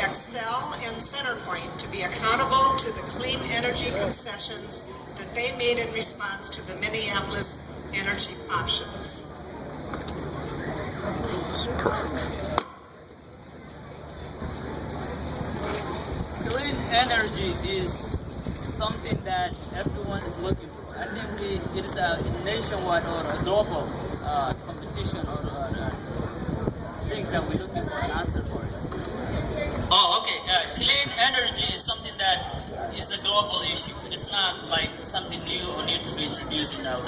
Xcel and Centerpoint to be accountable to the clean energy concessions that they made in response to the Minneapolis energy options. Clean energy is something that everyone is looking for. I think it is a nationwide or a global competition or thing that we're looking for an answer for it. Oh, okay. Clean energy is something that is a global issue. It's not like something new or need to be introduced in our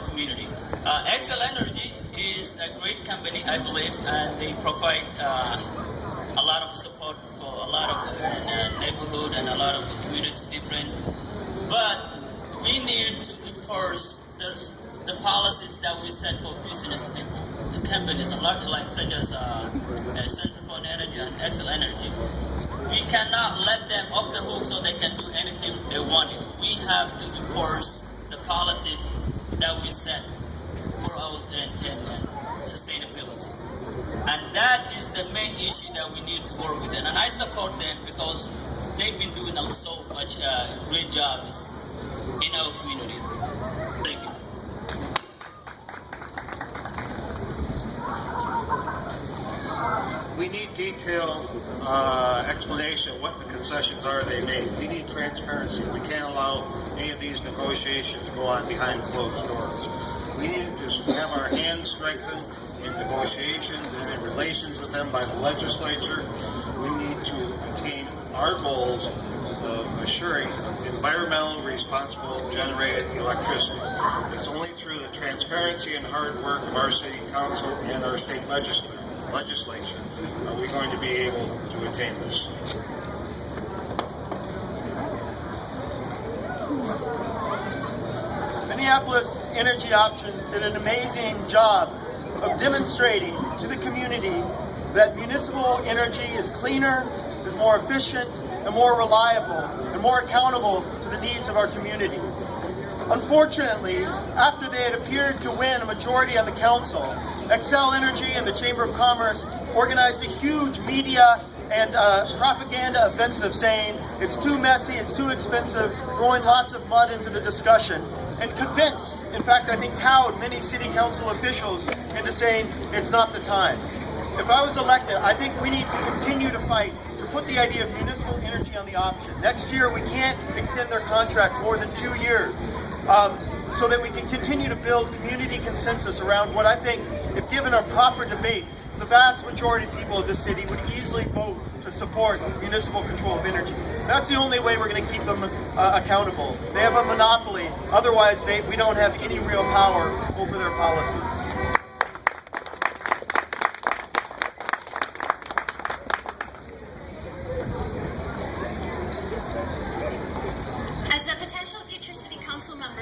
community. Xcel Energy is a great company, I believe, and they provide a lot of support for a lot of neighborhood and a lot of communities different. But we need to enforce the policies that we set for business people. The companies, a lot like such as Centerpoint Energy and Xcel Energy. We cannot let them off the hook so they can do anything they want. We have to enforce the policies that we set for our sustainability. And that is the main issue that we need to work with. And I support them because they've been doing so much great jobs in our community. Thank you. We need detailed explanation of what the concessions are they made. We need transparency. We can't allow any of these negotiations to go on behind closed doors. We need to have our hands strengthened in negotiations and in relations with them by the legislature. We need to attain our goals of assuring environmental responsible generated electricity. It's only through the transparency and hard work of our city council and our state legislature are we going to be able to attain this. Minneapolis Energy Options did an amazing job of demonstrating to the community that municipal energy is cleaner, is more efficient, and more reliable, and more accountable to the needs of our community. Unfortunately, after they had appeared to win a majority on the council, Xcel Energy and the Chamber of Commerce organized a huge media and propaganda offensive saying it's too messy, it's too expensive, throwing lots of mud into the discussion, and convinced, in fact I think cowed many city council officials into saying it's not the time. If I was elected, I think we need to continue to fight to put the idea of municipal energy on the option. Next year we can't extend their contracts more than 2 years. So that we can continue to build community consensus around what I think, if given a proper debate, the vast majority of people of this city would easily vote to support municipal control of energy. That's the only way we're going to keep them accountable. They have a monopoly, otherwise we don't have any real power over their policies.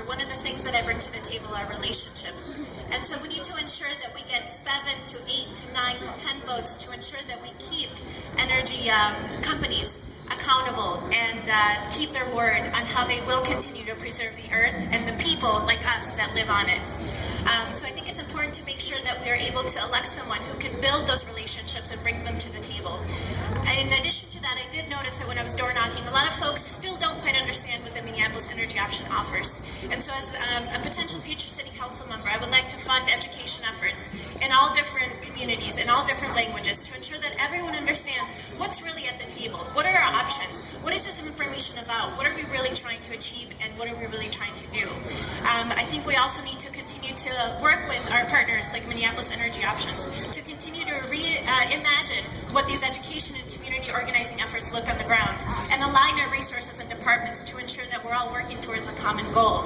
One of the things that I bring to the table are relationships. And so we need to ensure that we get 7 to 8 to 9 to 10 votes to ensure that we keep energy companies accountable and keep their word on how they will continue to preserve the earth and the people like us that live on it. So I think it's important to make sure that we are able to elect someone who can build those relationships and bring them to the table. In addition to that, I did notice that when I was door knocking, a lot of folks still don't quite understand what the Minneapolis Energy Option offers. And so as a potential future city council member, I would like to fund education efforts in all different communities, in all different languages, to ensure that everyone understands what's really at the table. What are our options? What is this information about? What are we really trying to achieve, and what are we really trying to do? I think we also need to continue to work with our partners like Minneapolis Energy Options to continue to reimagine what these education and community organizing efforts look on the ground and align our resources and departments to ensure that we're all working towards a common goal.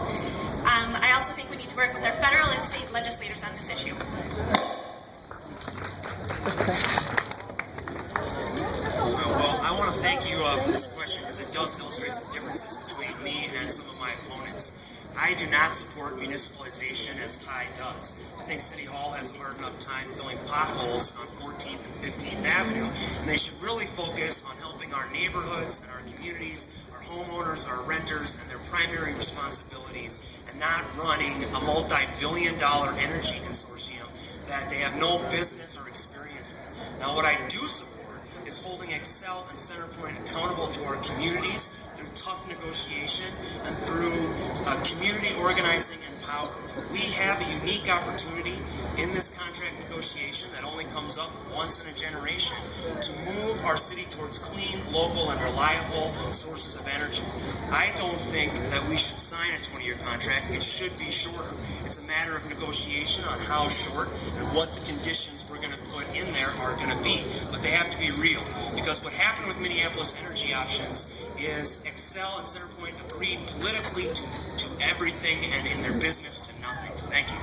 I also think we need to work with our federal and state legislators on this issue. Well, I want to thank you for this question because it does illustrate some differences between me and some of my opponents. I do not support municipalization as Ty does. I think City Hall has a hard enough time filling potholes on 14th and 15th Avenue, and they should really focus on helping our neighborhoods and our communities, our homeowners, our renters, and their primary responsibilities, and not running a multi-billion-dollar energy consortium that they have no business or experience in. Now, what I do support is holding Xcel and Centerpoint accountable to our communities through tough negotiation and through community organizing and power. We have a unique opportunity in this contract negotiation that only comes up once in a generation to move our city towards clean, local, and reliable sources of energy. I don't think that we should sign a 20-year contract. It should be shorter. It's a matter of negotiation on how short and what the conditions we're going to put in there are going to be. But they have to be real, because what happened with Minneapolis Energy Options is Xcel and Centerpoint agreed politically to everything and in their business to nothing. Thank you.